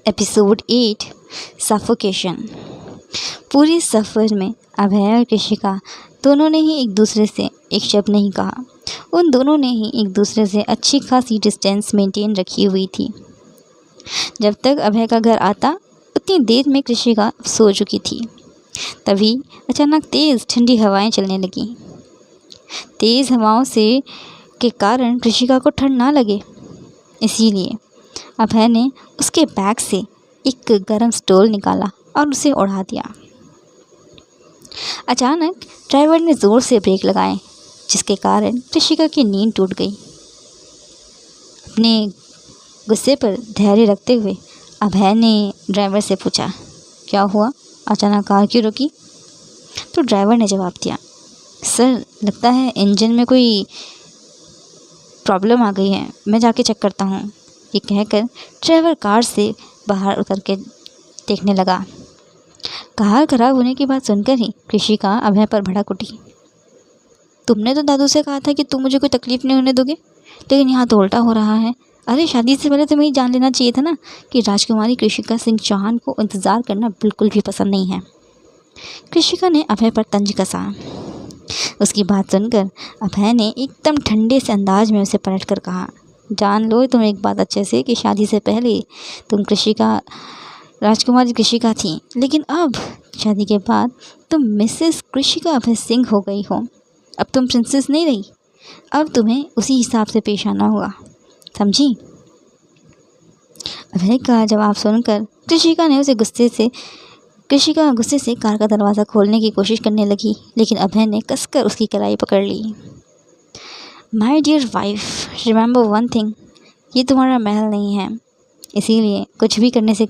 Episode 8 suffocation. पूरे सफ़र में अभय और कृषिका दोनों ने ही एक दूसरे से एक शब्द नहीं कहा। उन दोनों ने ही एक दूसरे से अच्छी खासी डिस्टेंस मेंटेन रखी हुई थी। जब तक अभय का घर आता उतनी देर में कृषिका सो चुकी थी। तभी अचानक तेज़ ठंडी हवाएं चलने लगीं। तेज़ हवाओं से के कारण कृषिका को ठंड ना लगे, इसीलिए अभय ने उसके बैग से एक गर्म स्टोल निकाला और उसे उड़ा दिया। अचानक ड्राइवर ने ज़ोर से ब्रेक लगाए, जिसके कारण कृषिका की नींद टूट गई। अपने गुस्से पर धैर्य रखते हुए अभय ने ड्राइवर से पूछा, क्या हुआ, अचानक कार क्यों रुकी? तो ड्राइवर ने जवाब दिया, सर लगता है इंजन में कोई प्रॉब्लम आ गई है, मैं जाके चेक करता हूँ। ये कहकर ड्राइवर कार से बाहर उतर के देखने लगा। कार खराब होने की बात सुनकर ही कृषिका अभय पर भड़क उठी। तुमने तो दादू से कहा था कि तुम मुझे कोई तकलीफ़ नहीं होने दोगे, लेकिन यहाँ तो उल्टा हो रहा है। अरे शादी से पहले तुम्हें जान लेना चाहिए था ना कि राजकुमारी कृषिका सिंह चौहान को इंतज़ार करना बिल्कुल भी पसंद नहीं है। कृषिका ने अभय पर तंज कसा। उसकी बात सुनकर अभय ने एकदम ठंडे से अंदाज में उसे पलट कर कहा, जान लो तुम एक बात अच्छे से कि शादी से पहले तुम राजकुमारी कृषिका थी, लेकिन अब शादी के बाद तुम मिसेस कृषिका अभय सिंह हो गई हो। अब तुम प्रिंसेस नहीं रही, अब तुम्हें उसी हिसाब से पेश आना होगा, समझी? अभय का जवाब सुनकर कृषिका गुस्से से कार का दरवाज़ा खोलने की कोशिश करने लगी, लेकिन अभय ने कसकर उसकी कलाई पकड़ ली। My dear wife, remember one thing, ये तुम्हारा महल नहीं है, इसीलिए कुछ भी करने से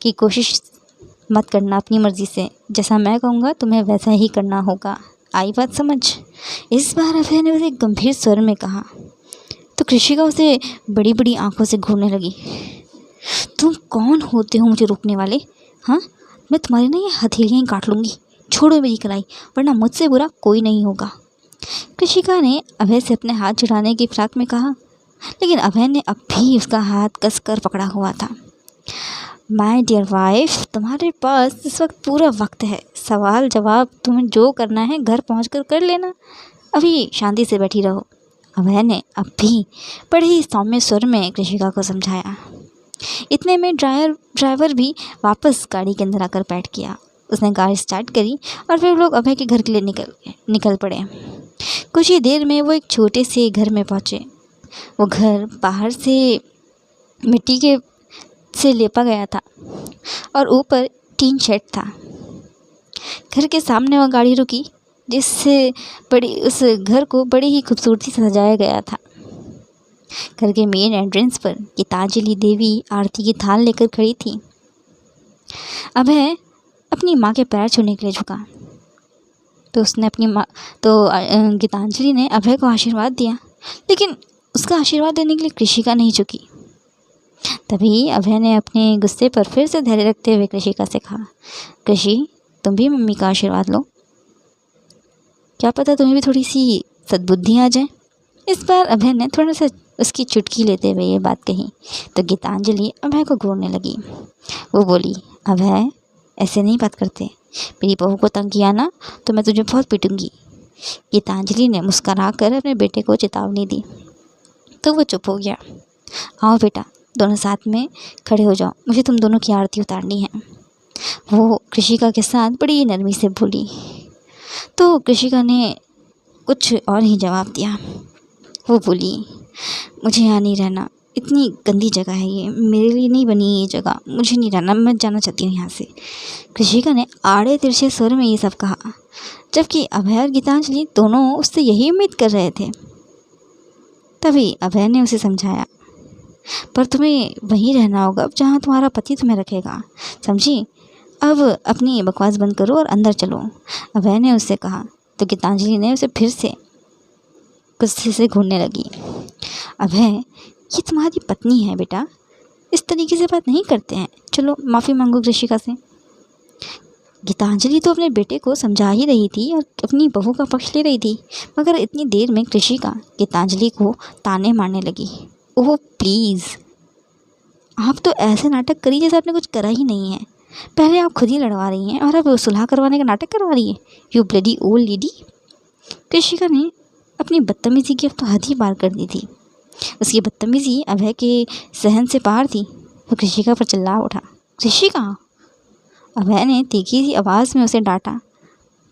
की कोशिश मत करना अपनी मर्ज़ी से। जैसा मैं कहूँगा तुम्हें वैसा ही करना होगा, आई बात समझ? इस बार अभय ने उसे गंभीर स्वर में कहा। तो कृषिका उसे बड़ी बड़ी आंखों से घूरने लगी। तुम कौन होते हो मुझे रोकने वाले? हाँ, मैं तुम्हारी ना ये हथेलियाँ ही काट लूँगी। छोड़ो मेरी कलाई, वरना मुझसे बुरा कोई नहीं होगा। कृषिका ने अभय से अपने हाथ छुड़ाने की फिराक में कहा, लेकिन अभय ने अब भी उसका हाथ कसकर पकड़ा हुआ था। माय डियर वाइफ, तुम्हारे पास इस वक्त पूरा वक्त है, सवाल जवाब तुम्हें जो करना है घर पहुंचकर कर लेना, अभी शांति से बैठी रहो। अभय ने अब भी बड़े ही सौम्य स्वर में कृषिका को समझाया। इतने में ड्राइवर भी वापस गाड़ी के अंदर आकर बैठ गया। उसने गाड़ी स्टार्ट करी और फिर लोग अभय के घर के लिए निकल पड़े। कुछ ही देर में वो एक छोटे से घर में पहुँचे। वो घर बाहर से मिट्टी से लेपा गया था और ऊपर टीन शेड था। घर के सामने वो गाड़ी रुकी, जिससे उस घर को बड़ी ही खूबसूरती से सजाया गया था। घर के मेन एंट्रेंस पर गीतांजलि देवी आरती की थाल लेकर खड़ी थी। अभय अपनी माँ के पैर छूने के लिए झुका, तो गीतांजलि ने अभय को आशीर्वाद दिया, लेकिन उसका आशीर्वाद देने के लिए कृषिका नहीं झुकी। तभी अभय ने अपने गुस्से पर फिर से धैर्य रखते हुए कृषिका से कहा, कृषि तुम भी मम्मी का आशीर्वाद लो, क्या पता तुम्हें भी थोड़ी सी सद्बुद्धि आ जाए। इस बार अभय ने थोड़ा सा उसकी चुटकी लेते हुए ये बात कही तो गीतांजलि अभय को घूरने लगी। वो बोली, अभय ऐसे नहीं बात करते, मेरी बहू को तंग किया ना तो मैं तुझे बहुत पीटूंगी। गीतांजलि ने मुस्करा कर अपने बेटे को चेतावनी दी तो वो चुप हो गया। आओ बेटा, दोनों साथ में खड़े हो जाओ, मुझे तुम दोनों की आरती उतारनी है, वो कृषिका के साथ बड़ी नरमी से बोली। तो कृषिका ने कुछ और ही जवाब दिया। वो बोली, मुझे यहाँ नहीं रहना, इतनी गंदी जगह है ये, मेरे लिए नहीं बनी ये जगह, मुझे नहीं रहना, मैं जाना चाहती हूँ यहाँ से। कृषिका ने आड़े तिरछे स्वर में ये सब कहा, जबकि अभय और गीतांजलि दोनों उससे यही उम्मीद कर रहे थे। तभी अभय ने उसे समझाया, पर तुम्हें वहीं रहना होगा जहाँ तुम्हारा पति तुम्हें रखेगा, समझी? अब अपनी बकवास बंद करो और अंदर चलो, अभय ने उससे कहा। तो गीतांजलि ने उसे फिर से गुस्से से घूरने लगी। अभय, ये तुम्हारी पत्नी है बेटा, इस तरीके से बात नहीं करते हैं, चलो माफ़ी मांगो कृषिका से। गीतांजलि तो अपने बेटे को समझा ही रही थी और अपनी बहू का पक्ष ले रही थी, मगर इतनी देर में कृषिका गीतांजलि को ताने मारने लगी। ओह प्लीज़, आप तो ऐसे नाटक करिए जैसे आपने कुछ करा ही नहीं है। पहले आप खुद ही लड़वा रही हैं और अब सुलह करवाने का नाटक करवा रही है। You bloody old lady. Krishika ने अपनी बदतमीज़ी की अब तो हद ही पार कर दी थी। उसकी बदतमीज़ी अभय के सहन से पार थी। वो कृषिका पर चिल्ला उठा, कृषिका। अभय ने तीखी सी आवाज़ में उसे डांटा,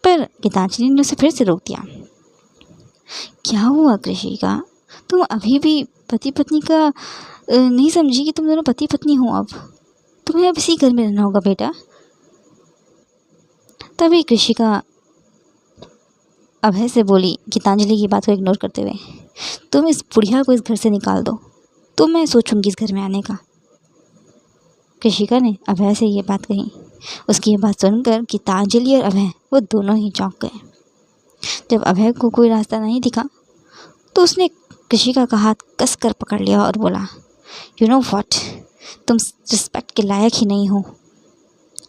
पर गीतांजलि ने उसे फिर से रोक दिया। क्या हुआ कृषिका, तुम अभी भी पति पत्नी का नहीं समझी कि तुम दोनों पति पत्नी हो। अब तुम्हें अब इसी घर में रहना होगा बेटा। तभी कृषिका अभय से बोली, गीतांजलि की बात को इग्नोर करते हुए, तुम इस बुढ़िया को इस घर से निकाल दो, तो मैं सोचूंगी इस घर में आने का। कृषिका ने अभय से ये बात कही। उसकी ये बात सुनकर गीतांजलि और अभय वो दोनों ही चौंक गए। जब अभय को कोई रास्ता नहीं दिखा तो उसने कृषिका का हाथ कस कर पकड़ लिया और बोला, यू नो व्हाट, तुम रिस्पेक्ट के लायक ही नहीं हो।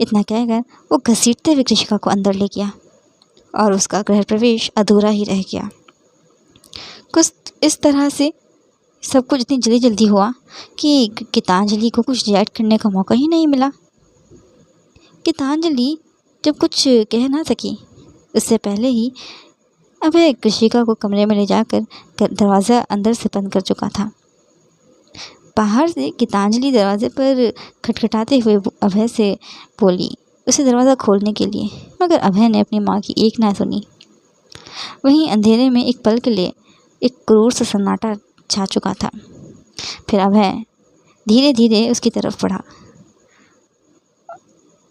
इतना कहकर वो घसीटते हुए कृषिका को अंदर ले गया और उसका गृह प्रवेश अधूरा ही रह गया। कुछ इस तरह से सब कुछ इतनी जल्दी जल्दी हुआ कि गीतांजलि को कुछ रिएक्ट करने का मौका ही नहीं मिला। गीतांजलि जब कुछ कह ना सकी, उससे पहले ही अभय कृषिका को कमरे में ले जाकर दरवाज़ा अंदर से बंद कर चुका था। बाहर से गीतांजलि दरवाजे पर खटखटाते हुए अभय से बोली उसे दरवाज़ा खोलने के लिए, मगर अभय ने अपनी माँ की एक ना सुनी। वहीं अंधेरे में एक पल के लिए एक क्रूर सा सन्नाटा छा चुका था। फिर अभय धीरे धीरे उसकी तरफ बढ़ा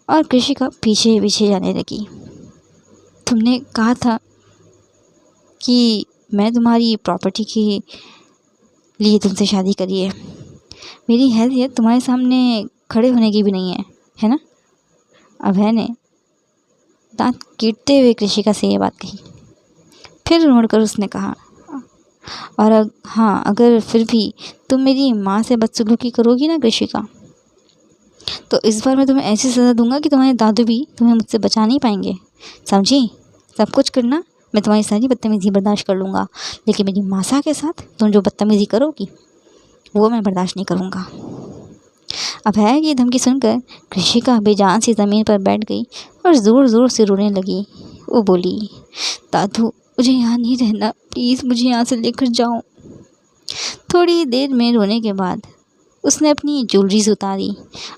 और कृषिका पीछे पीछे जाने लगी। तुमने कहा था कि मैं तुम्हारी प्रॉपर्टी के लिए तुमसे शादी करी है। मेरी हैसियत तुम्हारे सामने खड़े होने की भी नहीं है ना। अभय ने दांत कीटते हुए कृषिका से ये बात कही। फिर मुड़कर उसने कहा, और हाँ, अगर फिर भी तुम मेरी माँ से बदसलूकी करोगी ना कृषिका, तो इस बार मैं तुम्हें ऐसी सज़ा दूंगा कि तुम्हारे दादू भी तुम्हें मुझसे बचा नहीं पाएंगे, समझी। सब कुछ करना, मैं तुम्हारी सारी बदतमीज़ी बर्दाश्त कर लूँगा, लेकिन मेरी मासा के साथ तुम जो बदतमीज़ी करोगी वो मैं बर्दाश्त नहीं करूँगा। अभय की धमकी सुनकर कृषिका बेजान सी ज़मीन पर बैठ गई और ज़ोर ज़ोर से रोने लगी। वो बोली, दादू मुझे यहाँ नहीं रहना, प्लीज़ मुझे यहाँ से लेकर जाओ। थोड़ी देर में रोने के बाद उसने अपनी ज्वेलरीज उतारी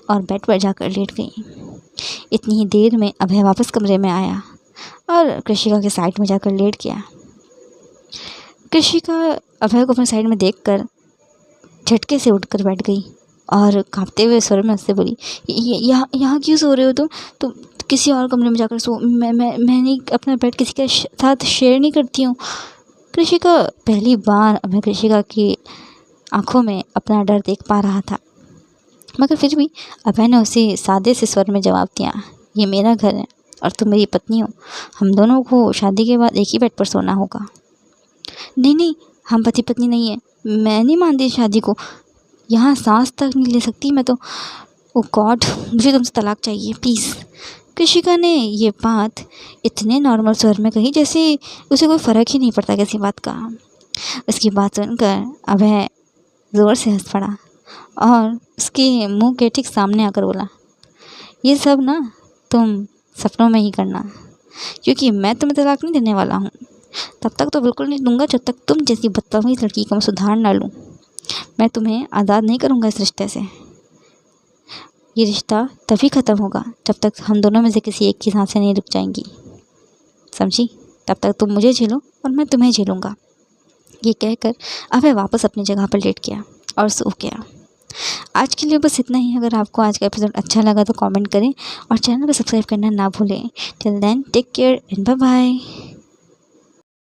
और बेड पर जाकर लेट गई। इतनी ही देर में अभय वापस कमरे में आया और कृषिका के साइड में जाकर लेट गया। कृषिका अभय को अपने साइड में देखकर झटके से उठकर बैठ गई और कांपते हुए स्वर में उससे बोली, यहाँ क्यों सो रहे हो तुम किसी और कमरे में जाकर सो। मैं नहीं अपना बेड किसी के साथ शेयर नहीं करती हूँ। कृषिका पहली बार अभय कृषिका की आंखों में अपना डर देख पा रहा था, मगर फिर भी अभय ने उसे सादे से स्वर में जवाब दिया, ये मेरा घर है और तुम मेरी पत्नी हो। हम दोनों को शादी के बाद एक ही बेड पर सोना होगा। नहीं, हम पति पत्नी नहीं है। मैं नहीं मानती शादी को, यहाँ सांस तक नहीं ले सकती मैं तो। ओ गॉड, मुझे तुमसे तलाक चाहिए प्लीज़। कृषिका ने ये बात इतने नॉर्मल स्वर में कही जैसे उसे कोई फ़र्क ही नहीं पड़ता किसी बात का। उसकी बात सुनकर अभय ज़ोर से हंस पड़ा और उसके मुंह के ठीक सामने आकर बोला, ये सब ना तुम सपनों में ही करना, क्योंकि मैं तुम्हें तलाक नहीं देने वाला हूँ। तब तक तो बिल्कुल नहीं दूंगा जब तक तुम जैसी बदतमीज़ लड़की को मैं सुधार ना लूँ। मैं तुम्हें आज़ाद नहीं करूँगा इस रिश्ते से। ये रिश्ता तभी ख़त्म होगा जब तक हम दोनों में से किसी एक की सांसें नहीं रुक जाएंगी, समझी। तब तक तुम मुझे झेलो और मैं तुम्हें झेलूँगा। ये कहकर अभय वापस अपनी जगह पर लेट गया और सो गया। आज के लिए बस इतना ही। अगर आपको आज का एपिसोड अच्छा लगा तो कमेंट करें और चैनल को सब्सक्राइब करना ना भूलें। Till then take care and bye bye.